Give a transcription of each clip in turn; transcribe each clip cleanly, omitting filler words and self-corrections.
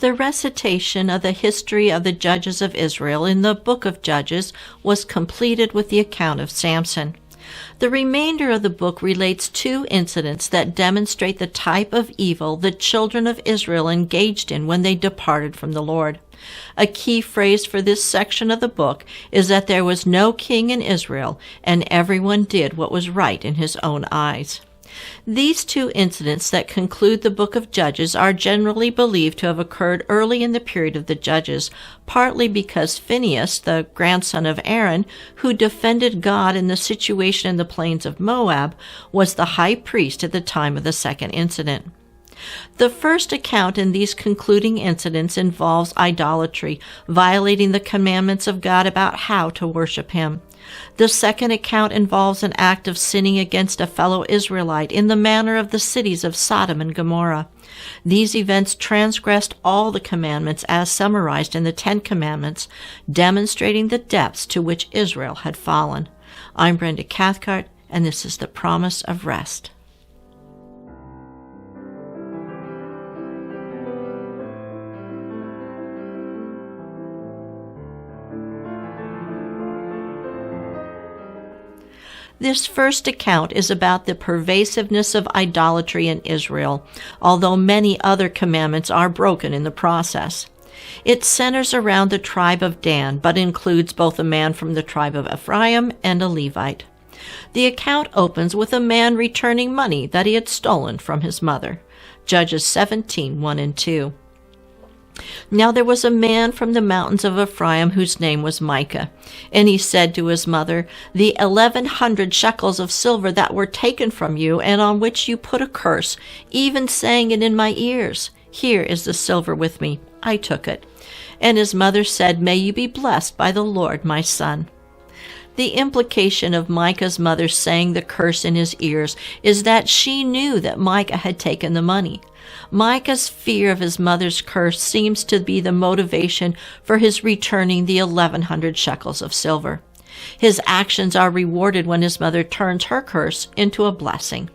The recitation of the history of the judges of Israel in the book of Judges was completed with the account of Samson. The remainder of the book relates two incidents that demonstrate the type of evil the children of Israel engaged in when they departed from the Lord. A key phrase for this section of the book is that there was no king in Israel, and everyone did what was right in his own eyes. These two incidents that conclude the book of Judges are generally believed to have occurred early in the period of the Judges, partly because Phineas, the grandson of Aaron, who defended God in the situation in the plains of Moab, was the high priest at the time of the second incident. The first account in these concluding incidents involves idolatry, violating the commandments of God about how to worship Him. The second account involves an act of sinning against a fellow Israelite in the manner of the cities of Sodom and Gomorrah. These events transgressed all the commandments as summarized in the Ten Commandments, demonstrating the depths to which Israel had fallen. I'm Brenda Cathcart, and this is the Promise of Rest. This first account is about the pervasiveness of idolatry in Israel, although many other commandments are broken in the process. It centers around the tribe of Dan, but includes both a man from the tribe of Ephraim and a Levite. The account opens with a man returning money that he had stolen from his mother. Judges 17:1 and 2. Now there was a man from the mountains of Ephraim whose name was Micah. And he said to his mother, "The 1,100 shekels of silver that were taken from you, and on which you put a curse, even saying it in my ears, here is the silver with me. I took it." And his mother said, "May you be blessed by the Lord, my son." The implication of Micah's mother saying the curse in his ears is that she knew that Micah had taken the money. Micah's fear of his mother's curse seems to be the motivation for his returning the 1,100 shekels of silver. His actions are rewarded when his mother turns her curse into a blessing.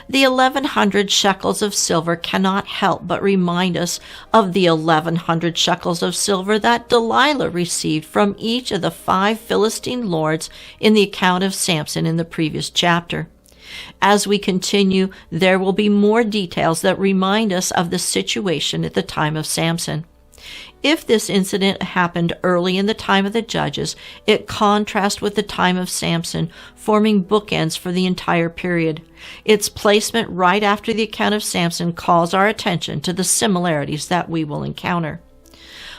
The 1,100 shekels of silver cannot help but remind us of the 1,100 shekels of silver that Delilah received from each of the 5 Philistine lords in the account of Samson in the previous chapter. As we continue, there will be more details that remind us of the situation at the time of Samson. If this incident happened early in the time of the Judges, it contrasts with the time of Samson, forming bookends for the entire period. Its placement right after the account of Samson calls our attention to the similarities that we will encounter.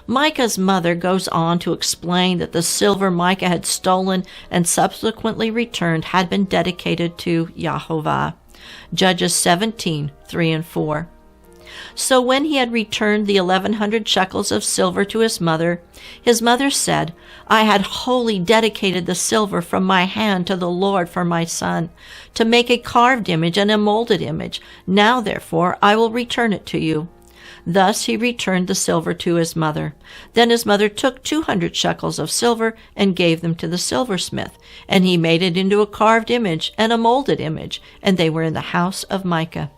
Micah's mother goes on to explain that the silver Micah had stolen and subsequently returned had been dedicated to Yahovah. Judges 17:3 and 4. So when he had returned the 1,100 shekels of silver to his mother said, "I had wholly dedicated the silver from my hand to the Lord for my son, to make a carved image and a molded image. Now therefore I will return it to you." Thus he returned the silver to his mother. Then his mother took 200 shekels of silver and gave them to the silversmith, and he made it into a carved image and a molded image, and they were in the house of Micah.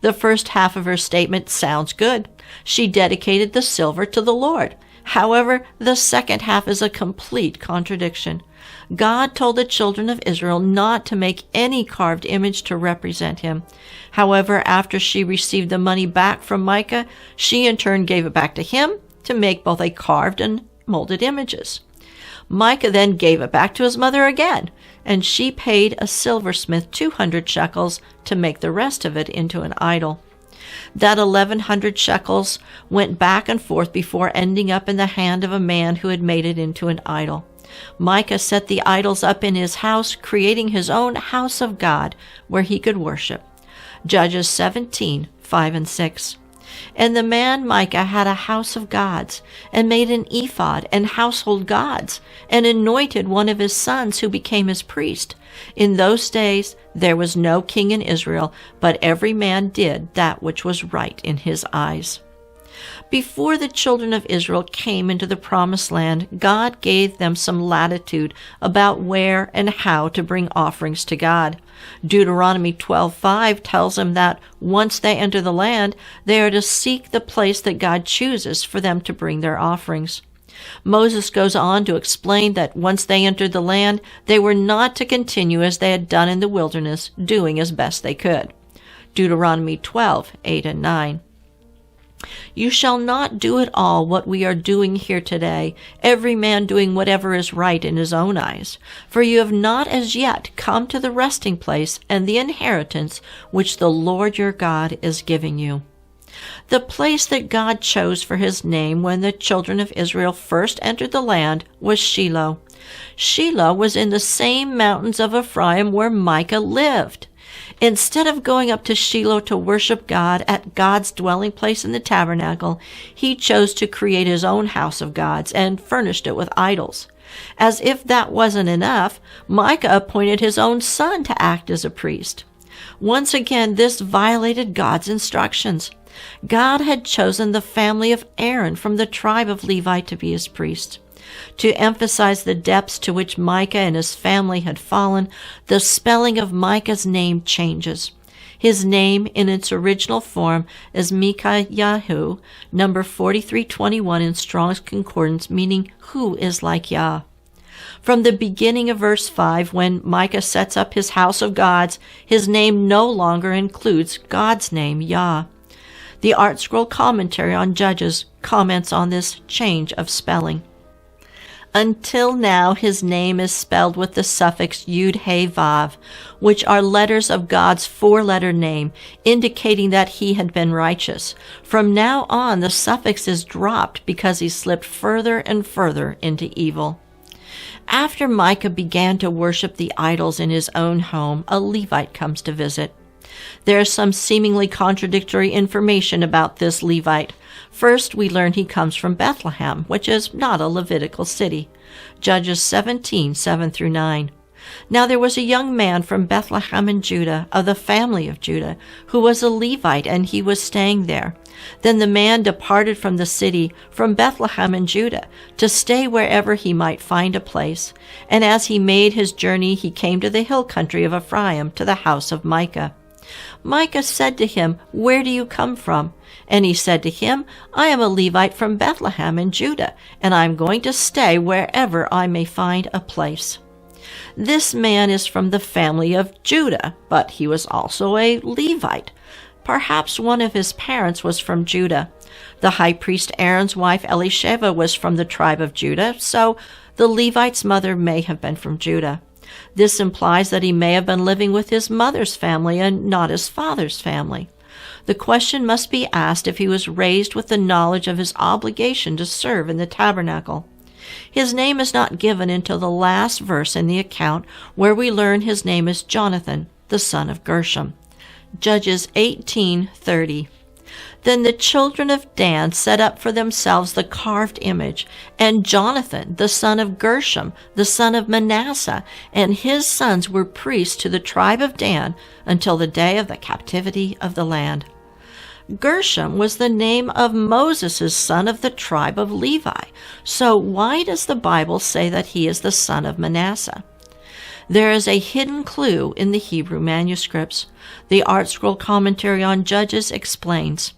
The first half of her statement sounds good. She dedicated the silver to the Lord. However, the second half is a complete contradiction. God told the children of Israel not to make any carved image to represent him. However, after she received the money back from Micah, she in turn gave it back to him to make both a carved and molded images. Micah then gave it back to his mother again, and she paid a silversmith 200 shekels to make the rest of it into an idol. That 1,100 shekels went back and forth before ending up in the hand of a man who had made it into an idol. Micah set the idols up in his house, creating his own house of God where he could worship. Judges 17:5 and 6. And the man Micah had a house of gods, and made an ephod and household gods, and anointed one of his sons who became his priest. In those days there was no king in Israel, but every man did that which was right in his eyes. Before the children of Israel came into the promised land, God gave them some latitude about where and how to bring offerings to God. Deuteronomy 12:5 tells them that once they enter the land, they are to seek the place that God chooses for them to bring their offerings. Moses goes on to explain that once they entered the land, they were not to continue as they had done in the wilderness, doing as best they could. Deuteronomy 12:8 and 9. You shall not do at all what we are doing here today, every man doing whatever is right in his own eyes. For you have not as yet come to the resting place and the inheritance which the Lord your God is giving you. The place that God chose for his name when the children of Israel first entered the land was Shiloh. Shiloh was in the same mountains of Ephraim where Micah lived. Instead of going up to Shiloh to worship God at God's dwelling place in the tabernacle, he chose to create his own house of gods and furnished it with idols. As if that wasn't enough, Micah appointed his own son to act as a priest. Once again, this violated God's instructions. God had chosen the family of Aaron from the tribe of Levi to be his priest. To emphasize the depths to which Micah and his family had fallen, the spelling of Micah's name changes. His name in its original form is Micah-Yahu, number 4321 in Strong's Concordance, meaning who is like Yah. From the beginning of verse 5, when Micah sets up his house of gods, his name no longer includes God's name, Yah. The Art Scroll Commentary on Judges comments on this change of spelling. Until now, his name is spelled with the suffix Yud-He-Vav, which are letters of God's four-letter name, indicating that he had been righteous. From now on, the suffix is dropped because he slipped further and further into evil. After Micah began to worship the idols in his own home, a Levite comes to visit. There is some seemingly contradictory information about this Levite. First, we learn he comes from Bethlehem, which is not a Levitical city. Judges 17:7-9. Now there was a young man from Bethlehem in Judah, of the family of Judah, who was a Levite, and he was staying there. Then the man departed from the city, from Bethlehem in Judah, to stay wherever he might find a place. And as he made his journey, he came to the hill country of Ephraim, to the house of Micah. Micah said to him, "Where do you come from?" And he said to him, "I am a Levite from Bethlehem in Judah, and I am going to stay wherever I may find a place." This man is from the family of Judah, but he was also a Levite. Perhaps one of his parents was from Judah. The high priest Aaron's wife Elisheva was from the tribe of Judah, so the Levite's mother may have been from Judah. This implies that he may have been living with his mother's family and not his father's family. The question must be asked if he was raised with the knowledge of his obligation to serve in the tabernacle. His name is not given until the last verse in the account, where we learn his name is Jonathan, the son of Gershom. Judges 18:30. Then the children of Dan set up for themselves the carved image, and Jonathan, the son of Gershom, the son of Manasseh, and his sons were priests to the tribe of Dan until the day of the captivity of the land. Gershom was the name of Moses' son of the tribe of Levi. So why does the Bible say that he is the son of Manasseh? There is a hidden clue in the Hebrew manuscripts. The Art Scroll Commentary on Judges explains.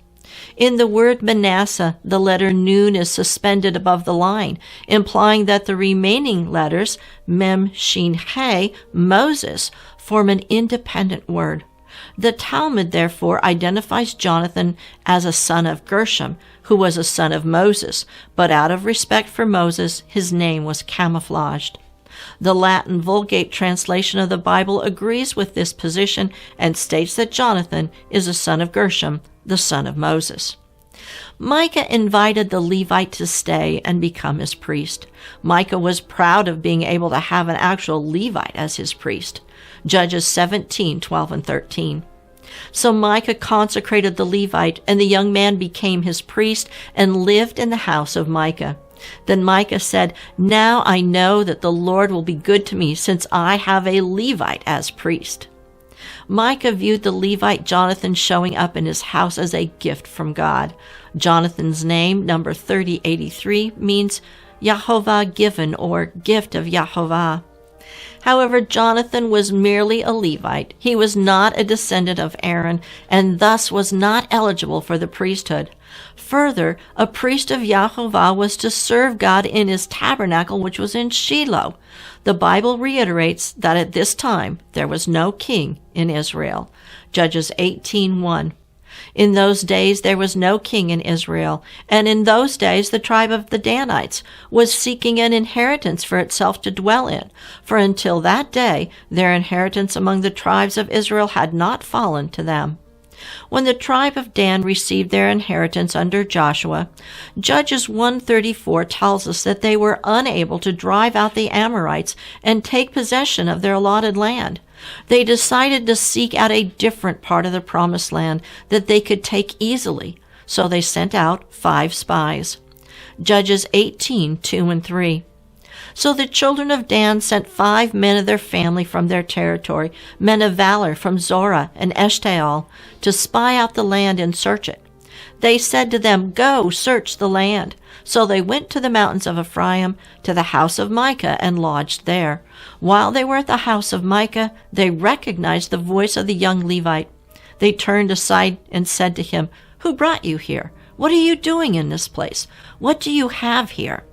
In the word Manasseh, the letter Nun is suspended above the line, implying that the remaining letters, Mem, Shin, He, Moses, form an independent word. The Talmud, therefore, identifies Jonathan as a son of Gershom, who was a son of Moses, but out of respect for Moses, his name was camouflaged. The Latin Vulgate translation of the Bible agrees with this position and states that Jonathan is a son of Gershom, the son of Moses. Micah invited the Levite to stay and become his priest. Micah was proud of being able to have an actual Levite as his priest. Judges 17:12-13. So Micah consecrated the Levite, and the young man became his priest and lived in the house of Micah. Then Micah said, "Now I know that the Lord will be good to me, since I have a Levite as priest." Micah viewed the Levite Jonathan showing up in his house as a gift from God. Jonathan's name, number 3083, means Yahovah given or gift of Yahovah. However, Jonathan was merely a Levite. He was not a descendant of Aaron and thus was not eligible for the priesthood. Further, a priest of Yahovah was to serve God in his tabernacle, which was in Shiloh. The Bible reiterates that at this time there was no king in Israel. Judges 18:1. In those days there was no king in Israel, and in those days the tribe of the Danites was seeking an inheritance for itself to dwell in, for until that day their inheritance among the tribes of Israel had not fallen to them. When the tribe of Dan received their inheritance under Joshua, Judges 1:34 tells us that they were unable to drive out the Amorites and take possession of their allotted land. They decided to seek out a different part of the promised land that they could take easily, so they sent out 5 spies. Judges 18:2 and 3. So the children of Dan sent 5 men of their family from their territory, men of valor from Zorah and Eshtaol, to spy out the land and search it. They said to them, "Go, search the land." So they went to the mountains of Ephraim, to the house of Micah, and lodged there. While they were at the house of Micah, they recognized the voice of the young Levite. They turned aside and said to him, "Who brought you here? What are you doing in this place? What do you have here?"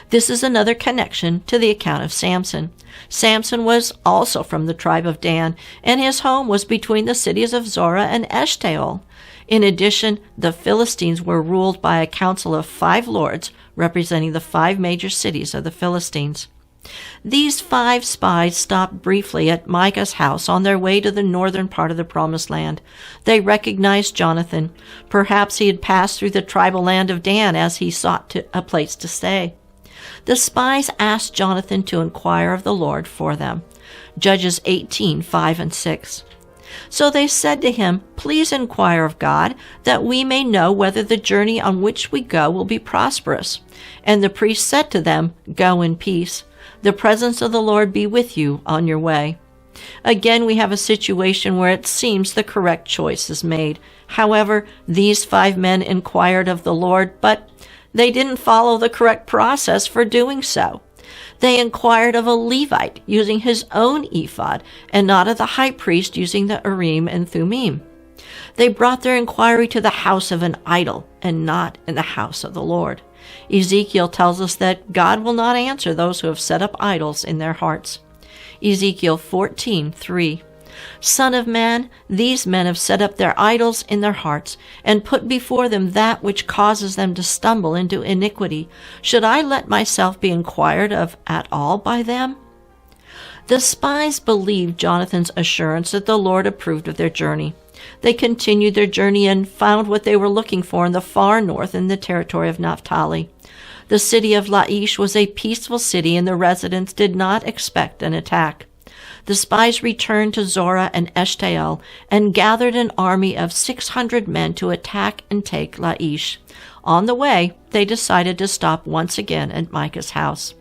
This is another connection to the account of Samson. Samson was also from the tribe of Dan, and his home was between the cities of Zorah and Eshtaol. In addition, the Philistines were ruled by a council of 5 lords, representing the 5 major cities of the Philistines. These 5 spies stopped briefly at Micah's house on their way to the northern part of the Promised Land. They recognized Jonathan. Perhaps he had passed through the tribal land of Dan as he sought a place to stay. The spies asked Jonathan to inquire of the Lord for them. Judges 18:5 and 6. So they said to him, "Please inquire of God, that we may know whether the journey on which we go will be prosperous." And the priest said to them, "Go in peace. The presence of the Lord be with you on your way." Again, we have a situation where it seems the correct choice is made. However, these 5 men inquired of the Lord, but they didn't follow the correct process for doing so. They inquired of a Levite using his own ephod, and not of the high priest using the Urim and Thummim. They brought their inquiry to the house of an idol, and not in the house of the Lord. Ezekiel tells us that God will not answer those who have set up idols in their hearts. Ezekiel 14:3. Son of man, these men have set up their idols in their hearts, and put before them that which causes them to stumble into iniquity. Should I let myself be inquired of at all by them? The spies believed Jonathan's assurance that the Lord approved of their journey. They continued their journey and found what they were looking for in the far north in the territory of Naphtali. The city of Laish was a peaceful city, and the residents did not expect an attack. The spies returned to Zorah and Eshtaol and gathered an army of 600 men to attack and take Laish. On the way, they decided to stop once again at Micah's house.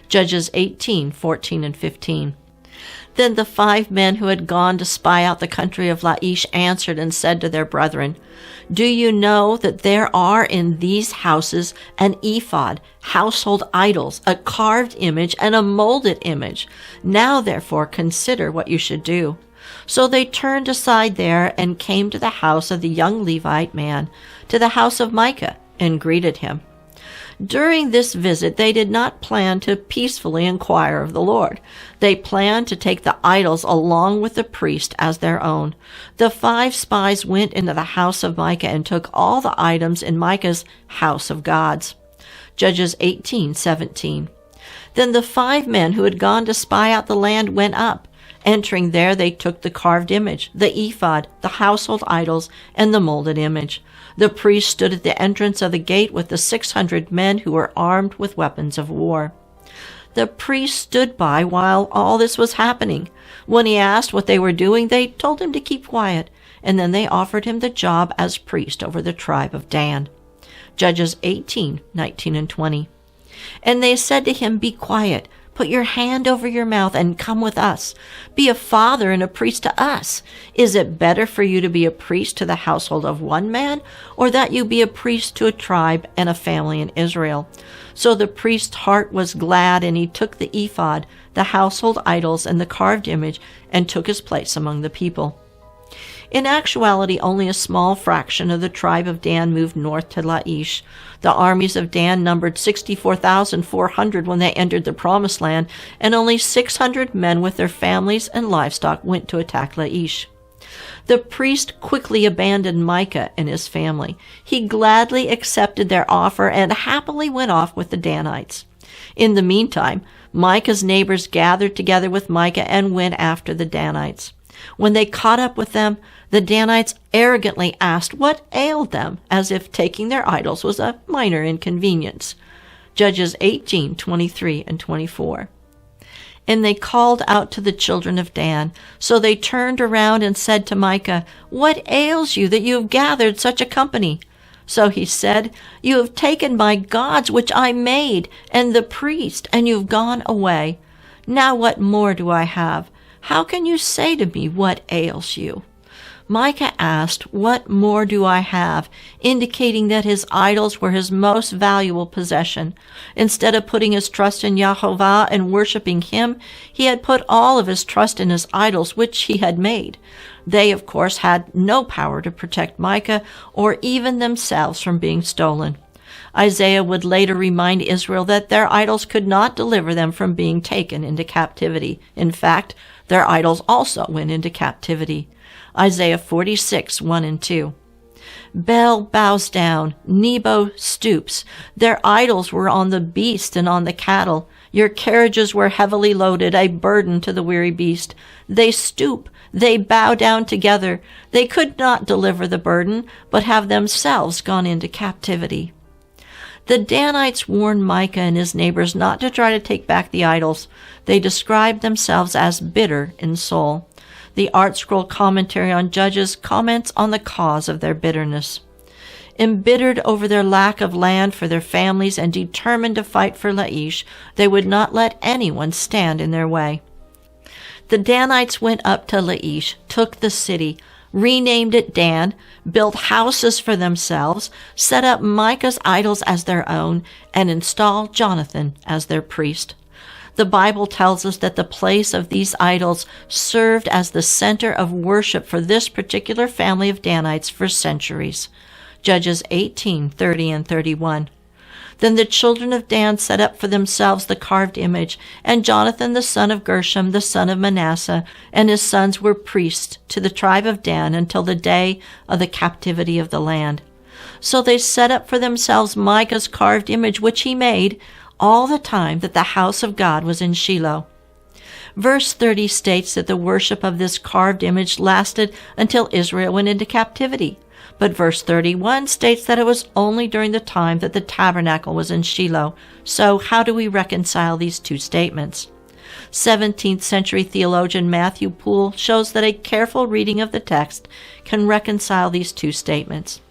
Judges 18:14 and 15. Then the 5 men who had gone to spy out the country of Laish answered and said to their brethren, "Do you know that there are in these houses an ephod, household idols, a carved image, and a molded image? Now therefore consider what you should do." So they turned aside there and came to the house of the young Levite man, to the house of Micah, and greeted him. During this visit, they did not plan to peacefully inquire of the Lord. They planned to take the idols along with the priest as their own. The 5 spies went into the house of Micah and took all the items in Micah's house of gods. Judges 18:17. Then the 5 men who had gone to spy out the land went up. Entering there, they took the carved image, the ephod, the household idols, and the molded image. The priest stood at the entrance of the gate with the 600 men who were armed with weapons of war. The priest stood by while all this was happening. When he asked what they were doing, they told him to keep quiet, and then they offered him the job as priest over the tribe of Dan. Judges 18:19 and 20. And they said to him, "Be quiet. Put your hand over your mouth and come with us. Be a father and a priest to us. Is it better for you to be a priest to the household of one man, or that you be a priest to a tribe and a family in Israel?" So the priest's heart was glad, and he took the ephod, the household idols, and the carved image, and took his place among the people. In actuality, only a small fraction of the tribe of Dan moved north to Laish. The armies of Dan numbered 64,400 when they entered the Promised Land, and only 600 men with their families and livestock went to attack Laish. The priest quickly abandoned Micah and his family. He gladly accepted their offer and happily went off with the Danites. In the meantime, Micah's neighbors gathered together with Micah and went after the Danites. When they caught up with them, the Danites arrogantly asked what ailed them, as if taking their idols was a minor inconvenience. Judges 18:23 and 24. And they called out to the children of Dan. So they turned around and said to Micah, "What ails you that you have gathered such a company?" So he said, "You have taken my gods which I made, and the priest, and you have gone away. Now what more do I have? How can you say to me, what ails you?" Micah asked, "What more do I have?" indicating that his idols were his most valuable possession. Instead of putting his trust in Yahovah and worshiping him, he had put all of his trust in his idols, which he had made. They, of course, had no power to protect Micah or even themselves from being stolen. Isaiah would later remind Israel that their idols could not deliver them from being taken into captivity. In fact, their idols also went into captivity. Isaiah 46:1 and 2. Bel bows down, Nebo stoops. Their idols were on the beast and on the cattle. Your carriages were heavily loaded, a burden to the weary beast. They stoop, they bow down together. They could not deliver the burden, but have themselves gone into captivity. The Danites warned Micah and his neighbors not to try to take back the idols. They described themselves as bitter in soul. The Art Scroll commentary on Judges comments on the cause of their bitterness. Embittered over their lack of land for their families and determined to fight for Laish, they would not let anyone stand in their way. The Danites went up to Laish, took the city, renamed it Dan, built houses for themselves, set up Micah's idols as their own, and installed Jonathan as their priest. The Bible tells us that the place of these idols served as the center of worship for this particular family of Danites for centuries. Judges 18:30 and 31. Then the children of Dan set up for themselves the carved image, and Jonathan the son of Gershom, the son of Manasseh, and his sons were priests to the tribe of Dan until the day of the captivity of the land. So they set up for themselves Micah's carved image, which he made, all the time that the house of God was in Shiloh. Verse 30 states that the worship of this carved image lasted until Israel went into captivity. But verse 31 states that it was only during the time that the tabernacle was in Shiloh. So how do we reconcile these two statements? 17th century theologian Matthew Poole shows that a careful reading of the text can reconcile these two statements.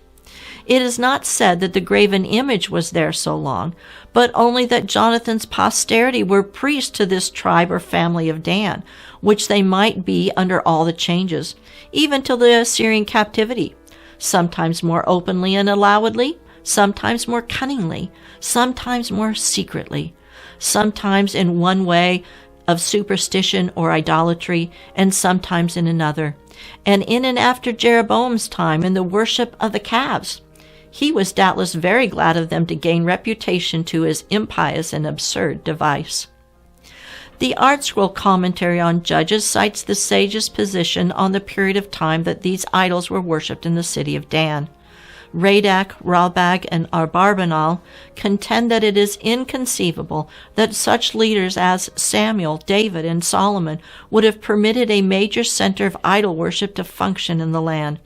It is not said that the graven image was there so long, but only that Jonathan's posterity were priests to this tribe or family of Dan, which they might be under all the changes, even till the Assyrian captivity, sometimes more openly and avowedly, sometimes more cunningly, sometimes more secretly, sometimes in one way of superstition or idolatry, and sometimes in another, and in and after Jeroboam's time in the worship of the calves. He was doubtless very glad of them to gain reputation to his impious and absurd device. The Art Scroll commentary on Judges cites the sage's position on the period of time that these idols were worshipped in the city of Dan. Radak, Ralbag, and Abarbanel contend that it is inconceivable that such leaders as Samuel, David, and Solomon would have permitted a major center of idol worship to function in the land.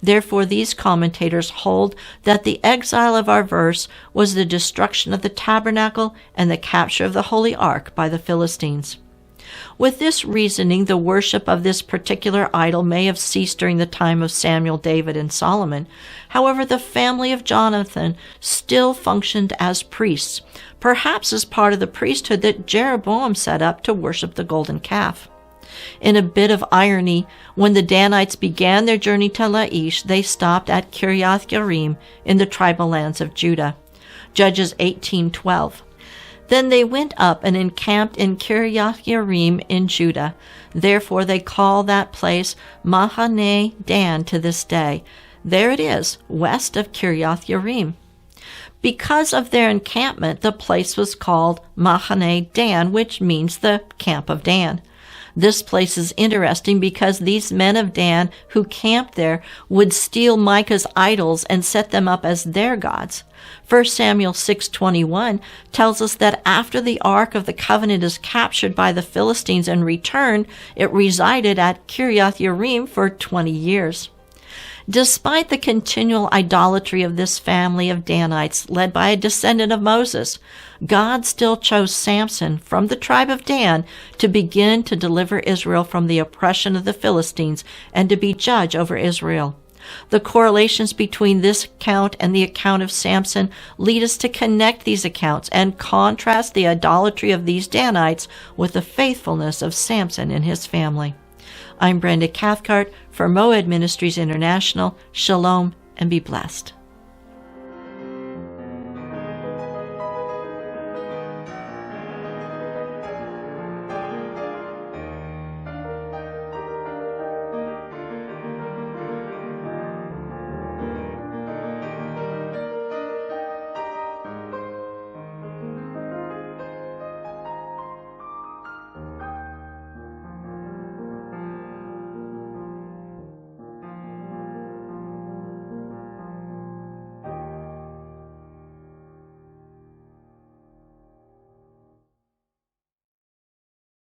Therefore, these commentators hold that the exile of our verse was the destruction of the tabernacle and the capture of the Holy Ark by the Philistines. With this reasoning, the worship of this particular idol may have ceased during the time of Samuel, David, and Solomon. However, the family of Jonathan still functioned as priests, perhaps as part of the priesthood that Jeroboam set up to worship the golden calf. In a bit of irony, when the Danites began their journey to Laish, they stopped at Kiriath Jearim in the tribal lands of Judah. Judges 18:12. Then they went up and encamped in Kiriath Jearim in Judah. Therefore they call that place Mahane Dan to this day. There it is, west of Kiriath Jearim. Because of their encampment, the place was called Mahane Dan, which means the camp of Dan. This place is interesting because these men of Dan who camped there would steal Micah's idols and set them up as their gods. 1 Samuel 6:21 tells us that after the Ark of the Covenant is captured by the Philistines and returned, it resided at Kiriath Jearim for 20 years. Despite the continual idolatry of this family of Danites, led by a descendant of Moses, God still chose Samson from the tribe of Dan to begin to deliver Israel from the oppression of the Philistines and to be judge over Israel. The correlations between this account and the account of Samson lead us to connect these accounts and contrast the idolatry of these Danites with the faithfulness of Samson and his family. I'm Brenda Cathcart for Moed Ministries International. Shalom and be blessed.